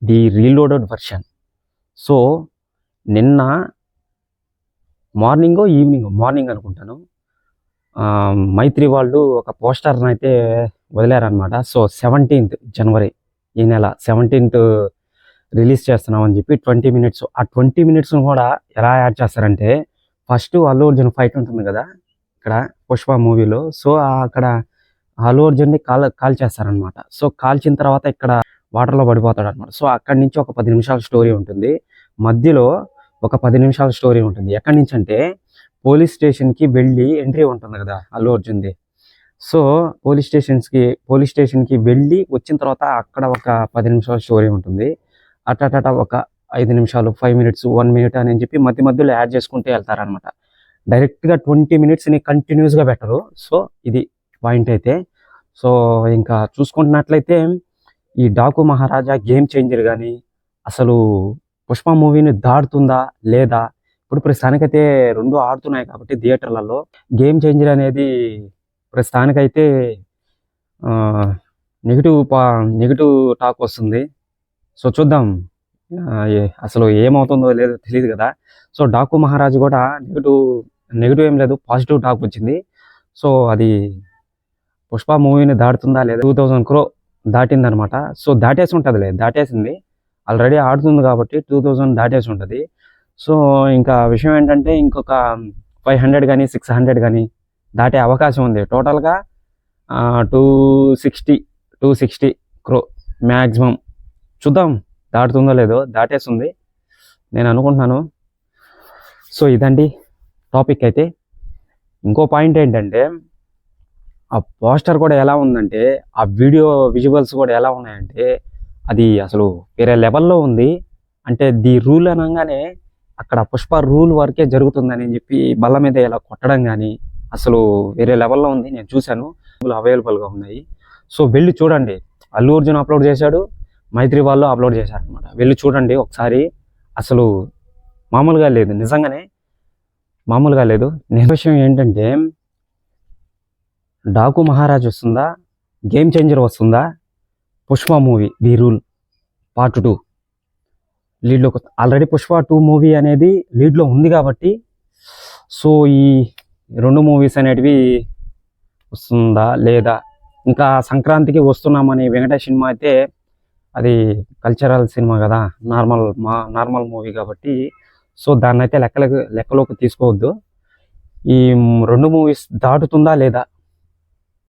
The reloaded version. So నిన్న morning అనుకుంటాను, మైత్రి వాళ్ళు ఒక పోస్టర్ని అయితే వదిలారనమాట. సో 17th జనవరి, ఈ నెల 17th రిలీజ్ చేస్తున్నామని చెప్పి 20 minutes. ఆ 20 minutes కూడా ఎలా యాడ్ చేస్తారంటే, ఫస్ట్ అల్లు అర్జున్ ఫైట్ ఉంటుంది కదా ఇక్కడ పుష్ప మూవీలో. సో అక్కడ అల్లు అర్జున్ని కాల్ చేస్తారనమాట. సో కాల్చిన తర్వాత ఇక్కడ వాటర్లో పడిపోతాడు అనమాట. సో అక్కడి నుంచి ఒక 10 నిమిషాల స్టోరీ ఉంటుంది. మధ్యలో ఒక 10 నిమిషాల స్టోరీ ఉంటుంది. ఎక్కడి నుంచి అంటే, పోలీస్ స్టేషన్కి వెళ్ళి ఎంట్రీ ఉంటుంది కదా అల్లు అర్జున్ది. సో పోలీస్ స్టేషన్కి వెళ్ళి వచ్చిన తర్వాత అక్కడ ఒక 10 నిమిషాల స్టోరీ ఉంటుంది. అట్ట ఒక 5 నిమిషాలు, 5 minutes, 1 minute అని చెప్పి మధ్యలో యాడ్ చేసుకుంటూ వెళ్తారనమాట. డైరెక్ట్గా 20 minutesని కంటిన్యూస్గా పెట్టరు. సో ఇది పాయింట్ అయితే. సో ఇంకా చూసుకుంటున్నట్లయితే ఈ డాకు మహారాజా గేమ్ చేంజర్ కానీ అసలు పుష్ప మూవీని దాటుతుందా లేదా, ఇప్పుడు ప్రస్తుతానికైతే రెండు ఆడుతున్నాయి కాబట్టి థియేటర్లలో. గేమ్ చేంజర్ అనేది ప్రస్తుతానికైతే నెగిటివ్ టాక్ వస్తుంది. సో చూద్దాం అసలు ఏమవుతుందో లేదో తెలియదు కదా. సో డాకు మహారాజు కూడా నెగిటివ్ ఏం లేదు, పాజిటివ్ టాక్ వచ్చింది. సో అది పుష్ప మూవీని దాటుతుందా లేదా, 2000 crore దాటిందనమాట. సో దాటేసింది ఆల్రెడీ ఆడుతుంది కాబట్టి 2000 దాటేసి ఉంటుంది. సో ఇంకా విషయం ఏంటంటే, ఇంకొక 500 కానీ 600 కానీ దాటే అవకాశం ఉంది. టోటల్గా 260 crore మ్యాక్సిమం. చూద్దాం దాటుతుందో లేదో. దాటేస్తుంది నేను అనుకుంటున్నాను. సో ఇదండి టాపిక్ అయితే. ఇంకో పాయింట్ ఏంటంటే, ఆ పోస్టర్ కూడా ఎలా ఉందంటే, ఆ వీడియో విజువల్స్ కూడా ఎలా ఉన్నాయంటే, అది అసలు వేరే లెవెల్లో ఉంది. అంటే ది రూల్ అనగానే అక్కడ పుష్ప రూల్ వరకే జరుగుతుందని చెప్పి బల్ల మీద ఇలా కొట్టడం కానీ అసలు వేరే లెవెల్లో ఉంది. నేను చూశాను, అవైలబుల్గా ఉన్నాయి. సో వెళ్ళి చూడండి. అల్లు అర్జున్ అప్లోడ్ చేశాడు, మైత్రి వాళ్ళు అప్లోడ్ చేశారనమాట. వెళ్ళి చూడండి ఒకసారి. అసలు మామూలుగా లేదు, నిజంగానే మామూలుగా లేదు. విషయం ఏంటంటే, డాకు మహారాజ్ వస్తుందా, గేమ్ చేంజర్ వస్తుందా, Pushpa movie the rule part 2 లీడ్లో. ఆల్రెడీ పుష్ప 2 మూవీ అనేది లీడ్లో ఉంది కాబట్టి, సో ఈ 2 మూవీస్ అనేటివి వస్తుందా లేదా. ఇంకా సంక్రాంతికి వస్తున్నామని వెంకటేష్ సినిమా అయితే అది కల్చరల్ సినిమా కదా, నార్మల్ మూవీ కాబట్టి, సో దాన్ని అయితే లెక్కలోకి తీసుకోవద్దు. ఈ 2 మూవీస్ దాటుతుందా లేదా